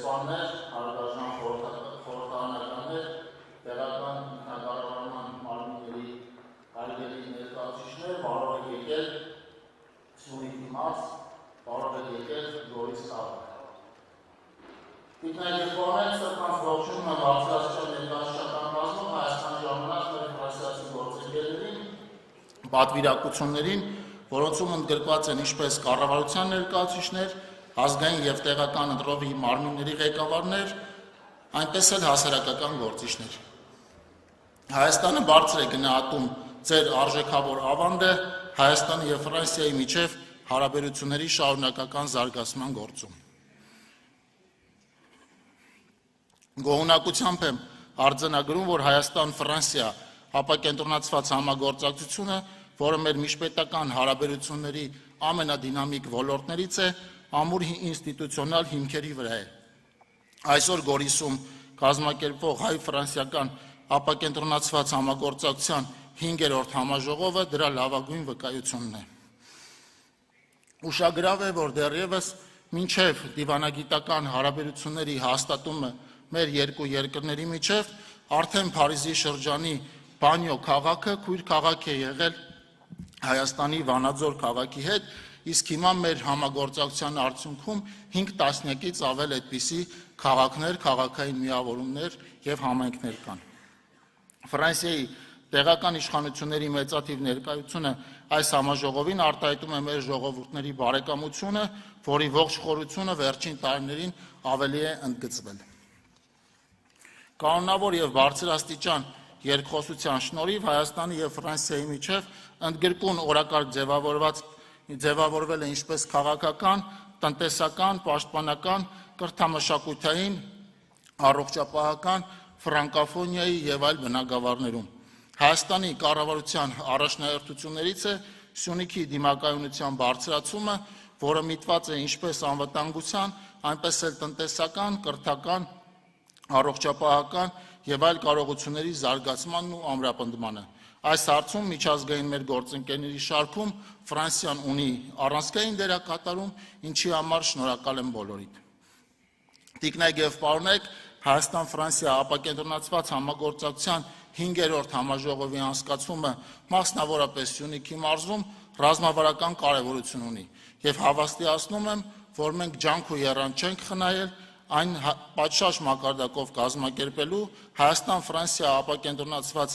դեսպաններ, հարգարժան խորհրդարանականներ, տեղական ինքնակառավարման մարմինների հարգելի ներկայացուցիչներ, բարով եք եկել Սյունիքի մարզ, բարով եք եկել Գորիս քաղաք։ Տիկնայք եւ պարոններ, սրտանց ողջունում եմ բարձրաստիճան ներկայացուցչական բազմով Հայաստանի ժամանակ մեր ֆրանսիացի գործընկերներին, պատվիրակություններին, որոնցում ընդգրկված են ինչպես կառավարության ներկայացուցիչներ, ազգային եւ տեղական ընտրովի մարմինների ղեկավարներ, այնպես էլ հասարակական գործիչներ։ Հայաստանը բարձր է գնահատում ձեր արժեքավոր ավանդը Հայաստանի եւ Ֆրանսիայի միջև հարաբերությունների շարունակական զարգացման գործում։ Գոհունակությամբ եմ արձանագրում, որ Հայաստան-Ֆրանսիա ապակենտրոնացված համագործակցությունը, որը մեր միջպետական հարաբերությունների ամենադինամիկ ոլորտներից է, ամուր ինստիտուցիոնալ հիմքերի վրա է։ Այսօր Գորիսում կազմակերպվող հայ-ֆրանսիական ապակենտրոնացված համագործակցության 5-րդ համաժողովը դրա լավագույն վկայությունն է։ Ուշագրավ է, որ դեռևս մինչև դիվանագիտական հարաբերությունների հաստատումը մեր երկու երկրների միջև արդեն Փարիզի շրջանի Բանյո քաղաքը քույր քաղաք է եղել Հայաստանի Վանաձոր քաղաքի հետ, իսկ հիմա մեր համագործակցության արդյունքում 5 տասնյակից ավել այդպիսի քաղաքներ, քաղաքային միավորումներ եւ համայնքներ կան։ Ֆրանսիայի տեղական իշխանությունների մեծաթիվ ներկայությունը այս համաժողովին արտահայտում է մեր ժողովուրդների բարեկամությունը, որի ողջ խորությունը վերջին տարիներին ավելի է ընդգծվել։ Կանոնավոր եւ բարձրաստիճան երկխոսության շնորհիվ Հայաստանի եւ Ֆրանսիայի միջև ընդգրկուն օրակարգ ձևավորվել է ինչպես քաղաքական, տնտեսական, պաշտպանական, կրթամշակութային, առողջապահական, ֆրանկոֆոնիայի եւ այլ բնագավառներում։ Հայաստանի կառավարության առաջնահերթություններից է Սյունիքի դիմակայունության բարձրացումը, որը միտված է ինչպես անվտանգության, այնպես էլ տնտեսական, կրթական, առողջապահական եւ այլ կարողությունների զարգացմանն ու ամրապնդմանը։ Այս հարցում միջազգային մեր գործընկերների շարքում Ֆրանսիան ունի առանցքային դերակատարում, ինչի համար շնորհակալ եմ բոլորիդ։ Տիկնայք եւ պարոններ, Հայաստան-Ֆրանսիա ապակենտրոնացված համագործակցության 5-րդ համաժողովի անցկացումը մասնավորապես Սյունիքի մարզում ռազմավարական կարևորություն ունի եւ հավաստիացնում եմ, որ մենք ջանք ու եռանդ չենք խնայել այն պատշաճ մակարդակով կազմակերպելու Հայաստան-Ֆրանսիա ապակենտրոնացված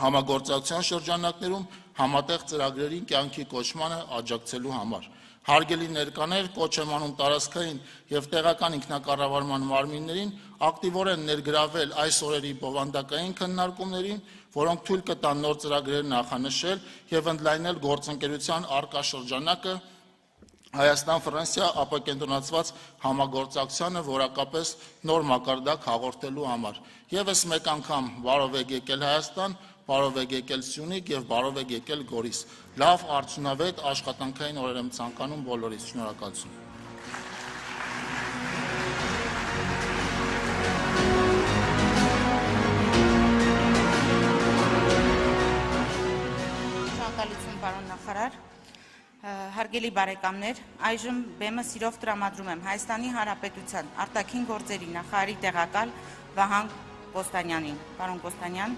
համագործակցության շրջանակներում համատեղ ծրագրերի կյանքի կոչմանը աջակցելու համար։ Հարգելի ներկաներ, կոչ եմ անում տարածքային եւ տեղական ինքնակառավարման մարմիններին ակտիվորեն ներգրավել այս օրերի բովանդակային քննարկումներին, որոնք թույլ կտան նոր ծրագրեր նախանշել եւ ընդլայնել գործընկերության առկա շրջանակը Հայաստան-Ֆրանսիա ապակենտրոնացված համագործակցությանը որակապես նոր մակարդակ հաղորդելու համար։ Եվս մեկ անգամ բարով եք եկել Հայաստան, բարով եք եկել Սյունիք եւ բարով եք եկել Գորիս։ Լավ արդյունավետ աշխատանքային օրեր եմ ցանկանում բոլորիս։ Շնորհակալություն։ Շնորհակալություն, պարոն նախարար։ Հարգելի բարեկամներ, այժմ բեմը սիրով տրամադրում եմ Հայաստանի Հանրապետության արտաքին գործերի նախարարի տեղակալ Վահան Կոստանյանին։ Պարոն Կոստանյան։